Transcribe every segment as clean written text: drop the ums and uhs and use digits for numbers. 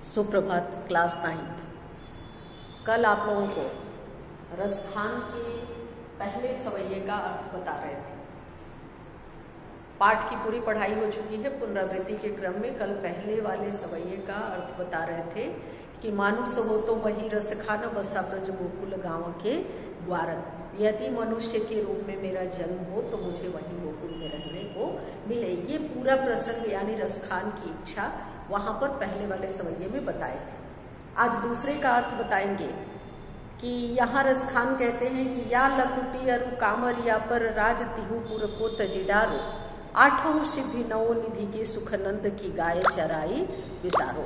सुप्रभात क्लास 9। कल आप लोगों को रसखान के पहले सवैये का अर्थ बता रहे थे। पाठ की पूरी पढ़ाई हो चुकी है। पुनरावृत्ति के क्रम में कल पहले वाले सवैये का अर्थ बता रहे थे कि मानुष हो तो वही रसखान बसा ब्रज गोकुल गांव के द्वारन। यदि मनुष्य के रूप में मेरा जन्म हो तो मुझे वही गोकुल में रहने को मिले। ये पूरा प्रसंग यानी रसखान की इच्छा वहां पर पहले वाले सवैये में बताए थे। आज दूसरे का अर्थ बताएंगे कि यहाँ रसखान कहते हैं कि या लकुटी अरु कामरिया पर राज तिहुपुर को तजिडारो, आठों सिद्धि नवो निधि के सुखनंद की गाय चराई विसारो।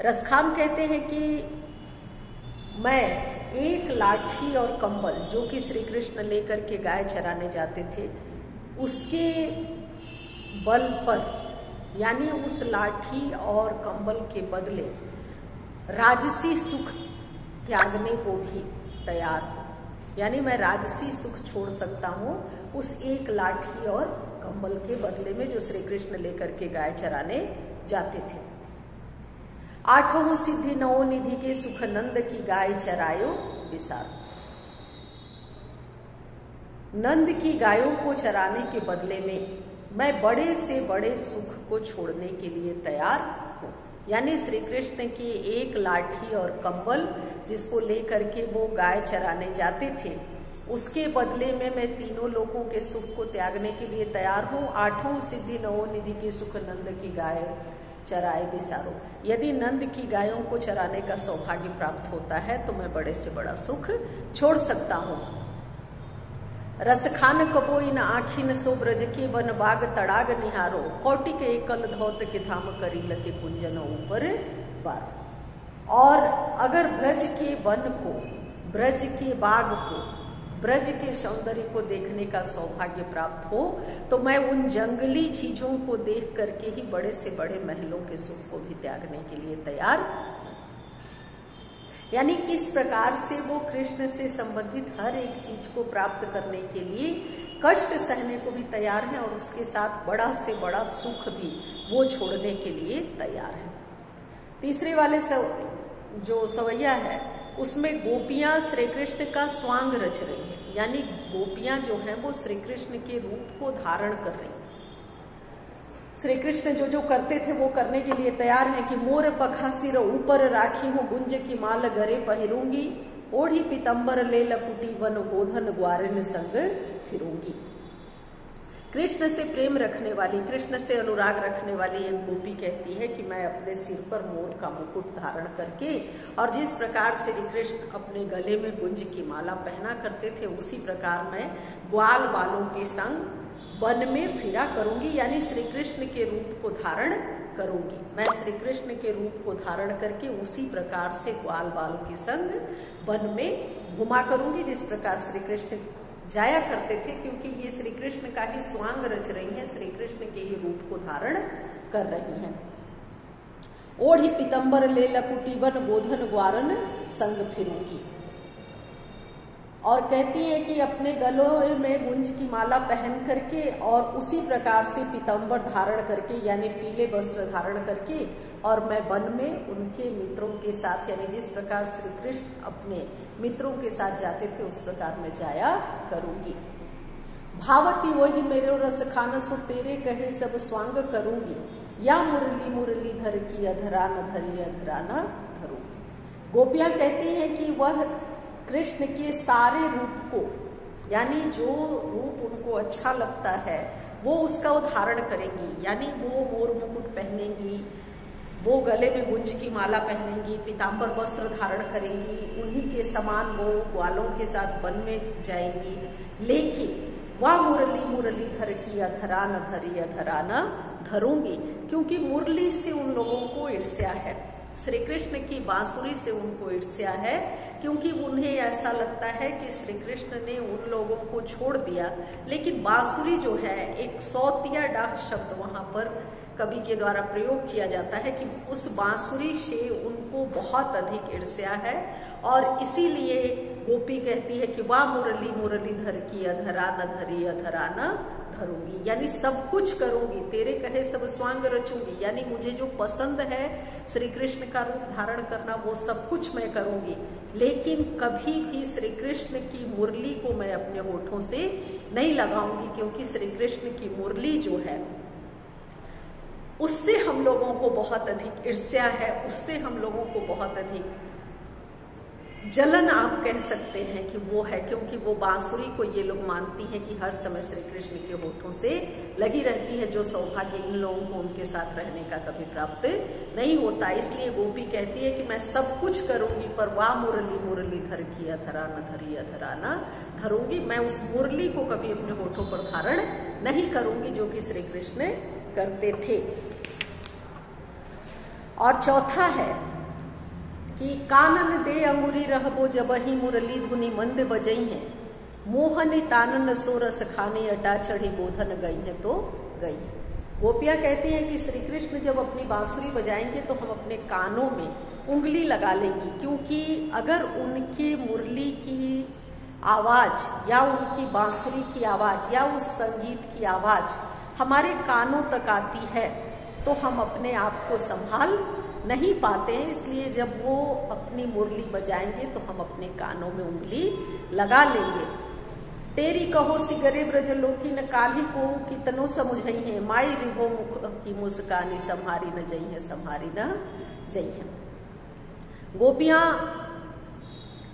रसखान कहते हैं कि मैं एक लाठी और कंबल जो कि श्री कृष्ण लेकर के गाय चराने जाते थे, उसके बल पर यानी उस लाठी और कंबल के बदले राजसी सुख त्यागने को भी तैयार हूं। यानी मैं राजसी सुख छोड़ सकता हूं उस एक लाठी और कंबल के बदले में जो श्री कृष्ण लेकर के गाय चराने जाते थे। आठों सिद्धि नवो निधि के सुखनंद की गाय चरायो विसारो। नंद की गायों को चराने के बदले में मैं बड़े से बड़े सुख को छोड़ने के लिए तैयार हूं। यानी श्री कृष्ण की एक लाठी और कंबल जिसको लेकर के वो गाय चराने जाते थे, उसके बदले में मैं तीनों लोगों के सुख को त्यागने के लिए तैयार हूं। आठों सिद्धि नवो निधि के सुख नंद की गाय चराए विसारो। यदि नंद की गायों को चराने का सौभाग्य प्राप्त होता है तो मैं बड़े से बड़ा सुख छोड़ सकता हूं। रसखान कबो इन आखिन सो ब्रज के वन बाग तड़ाग निहारो, कौटि के एकल धौत के धाम करील के कुंजन ऊपर बार। और अगर ब्रज के वन को, ब्रज के बाग को, ब्रज के सौंदर्य को देखने का सौभाग्य प्राप्त हो तो मैं उन जंगली चीजों को देख करके ही बड़े से बड़े महलों के सुख को भी त्यागने के लिए तैयार। यानी किस प्रकार से वो कृष्ण से संबंधित हर एक चीज को प्राप्त करने के लिए कष्ट सहने को भी तैयार है और उसके साथ बड़ा से बड़ा सुख भी वो छोड़ने के लिए तैयार है। तीसरे वाले जो सवैया है उसमें गोपियां श्री कृष्ण का स्वांग रच रही हैं। यानी गोपियां जो हैं वो श्री कृष्ण के रूप को धारण कर रही हैं। श्री कृष्ण जो जो करते थे वो करने के लिए तैयार हैं कि मोर पखा सिर ऊपर राखी हूं, गुंज की माल गरे पहिरूंगी, ओढ़ी पीतंबर ले लकुटी वन गोधन ग्वारिन संग फिरूंगी। कृष्ण से प्रेम रखने वाली, कृष्ण से अनुराग रखने वाली एक गोपी कहती है कि मैं अपने सिर पर मोर का मुकुट धारण करके और जिस प्रकार श्री कृष्ण अपने गले में गुंज की माला पहना करते थे उसी प्रकार मैं ग्वाल बालों के संग वन में फिरा करूंगी। यानी श्री कृष्ण के रूप को धारण करूंगी। मैं श्री कृष्ण के रूप को धारण करके उसी प्रकार से ग्वाल बाल के संग वन में घुमा करूंगी जिस प्रकार श्री कृष्ण जाया करते थे, क्योंकि ये श्री कृष्ण का ही स्वांग रच रही हैं, श्री कृष्ण के ही रूप को धारण कर रही हैं। ओढ़ी पीतंबर ले लकुटी वन गोधन ग्वारन संग फिरूंगी। और कहती है कि अपने गलों में गुंज की माला पहन करके और उसी प्रकार से पीतंबर धारण करके यानी पीले वस्त्र धारण करके और मैं वन में उनके मित्रों के साथ, यानी जिस प्रकार श्री कृष्ण अपने मित्रों के साथ जाते थे उस प्रकार मैं जाया करूंगी। भावती वही मेरे रसखान सो तेरे कहे सब स्वांग करूंगी, या मुरली मुरली धर की अधरा न धरी अधरा न धरूंगी। गोपियां कहती हैं कि वह कृष्ण के सारे रूप को, यानी जो रूप उनको अच्छा लगता है वो उसका उदाहरण करेंगी। यानी वो मोर मुकुट पहनेंगी, वो गले में गुंज की माला पहनेंगी, पीतांबर वस्त्र धारण करेंगी, उन्हीं के समान वो ग्वालों के साथ वन में जाएंगी। लेकिन वह मुरली मुरली धर की अधरा न धरी अधरा न धरूंगी, क्योंकि मुरली से उन लोगों को ईर्ष्या है, श्री कृष्ण की बांसुरी से उनको ईर्ष्या है, क्योंकि उन्हें ऐसा लगता है कि श्री कृष्ण ने उन लोगों को छोड़ दिया। लेकिन बांसुरी जो है एक सौतिया डाह शब्द वहां पर कवि के द्वारा प्रयोग किया जाता है कि उस बांसुरी से उनको बहुत अधिक ईर्ष्या है और इसीलिए गोपी कहती है कि वाह मुरली मुरली धर की अधरा न धरी अधरा न धरूंगी, यानी सब कुछ करूंगी, तेरे कहे सब स्वांग रचूंगी, यानी मुझे जो पसंद है श्री कृष्ण का रूप धारण करना वो सब कुछ मैं करूंगी, लेकिन कभी भी श्री कृष्ण की मुरली को मैं अपने होठों से नहीं लगाऊंगी, क्योंकि श्री कृष्ण की मुरली जो है उससे हम लोगों को बहुत अधिक ईर्ष्या है, उससे हम लोगों को बहुत अधिक जलन आप कह सकते हैं कि वो है, क्योंकि वो बांसुरी को ये लोग मानती हैं कि हर समय श्री कृष्ण के होठों से लगी रहती है, जो सौभाग्य इन लोगों को उनके साथ रहने का कभी प्राप्त नहीं होता। इसलिए गोपी कहती है कि मैं सब कुछ करूंगी, पर वाह मुरली मुरली धर किया धरा न धरी अधरा न धरूंगी, मैं उस मुरली को कभी अपने होठों पर धारण नहीं करूंगी जो कि श्री कृष्ण करते थे। और चौथा है कि कानन दे अंगुरी रहबो जबहि मुरली धुनि मंद बजई है, मोहन तानन सोरस खाने अटा चढ़ी बोधन गई है तो गई। गोपियां कहती हैं कि श्री कृष्ण जब अपनी बांसुरी बजाएंगे तो हम अपने कानों में उंगली लगा लेंगी, क्योंकि अगर उनकी मुरली की आवाज या उनकी बांसुरी की आवाज या उस संगीत की आवाज हमारे कानों तक आती है तो हम अपने आप को संभाल नहीं पाते हैं। इसलिए जब वो अपनी मुरली बजाएंगे तो हम अपने कानों में उंगली लगा लेंगे। तेरी कहो सिगरे ब्रज लोकी न काली को कितनो समझई है, माई रिहो मुख की मुस्कानी संहारी न जई है संहारी न जई है। गोपियां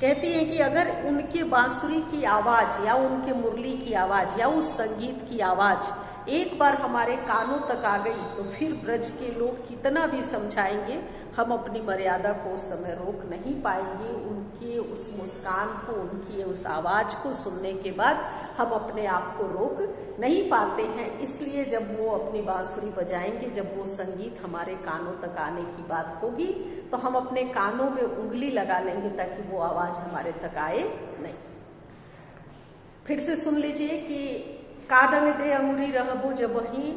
कहती हैं कि अगर उनके बांसुरी की आवाज या उनके मुरली की आवाज या उस संगीत की आवाज एक बार हमारे कानों तक आ गई तो फिर ब्रज के लोग कितना भी समझाएंगे, हम अपनी मर्यादा को उस समय रोक नहीं पाएंगे। उनकी उस मुस्कान को, उनकी उस आवाज को सुनने के बाद हम अपने आप को रोक नहीं पाते हैं। इसलिए जब वो अपनी बांसुरी बजाएंगे, जब वो संगीत हमारे कानों तक आने की बात होगी तो हम अपने कानों में उंगली लगा लेंगे ताकि वो आवाज हमारे तक आए नहीं। फिर से सुन लीजिए कि कानन दे अंगुरी रहबो जबहि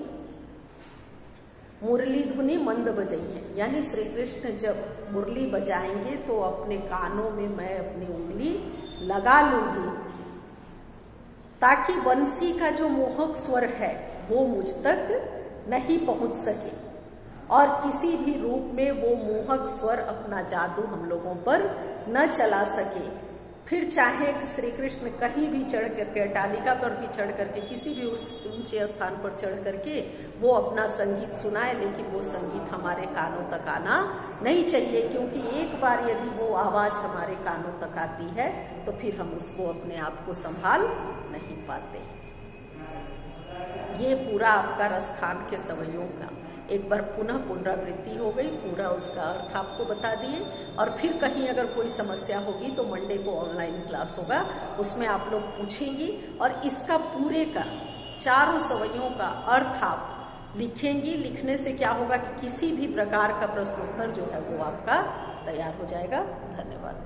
मुरली धुनि मंद बजई है, यानी श्री कृष्ण जब मुरली बजाएंगे तो अपने कानों में मैं अपनी उंगली लगा लूंगी, ताकि बंसी का जो मोहक स्वर है वो मुझ तक नहीं पहुंच सके और किसी भी रूप में वो मोहक स्वर अपना जादू हम लोगों पर न चला सके। फिर चाहे श्री कृष्ण कहीं भी चढ़ करके, अटालिका पर भी चढ़ करके, किसी भी उस ऊंचे स्थान पर चढ़ करके वो अपना संगीत सुनाए, लेकिन वो संगीत हमारे कानों तक आना नहीं चाहिए, क्योंकि एक बार यदि वो आवाज हमारे कानों तक आती है तो फिर हम उसको अपने आप को संभाल नहीं पाते। ये पूरा आपका रसखान के सवैयों का एक बार पुनः पुनरावृत्ति हो गई, पूरा उसका अर्थ आपको बता दिए। और फिर कहीं अगर कोई समस्या होगी तो मंडे को ऑनलाइन क्लास होगा, उसमें आप लोग पूछेंगी और इसका पूरे का चारों सवैयों का अर्थ आप लिखेंगी। लिखने से क्या होगा कि किसी भी प्रकार का प्रश्नोत्तर जो है वो आपका तैयार हो जाएगा। धन्यवाद।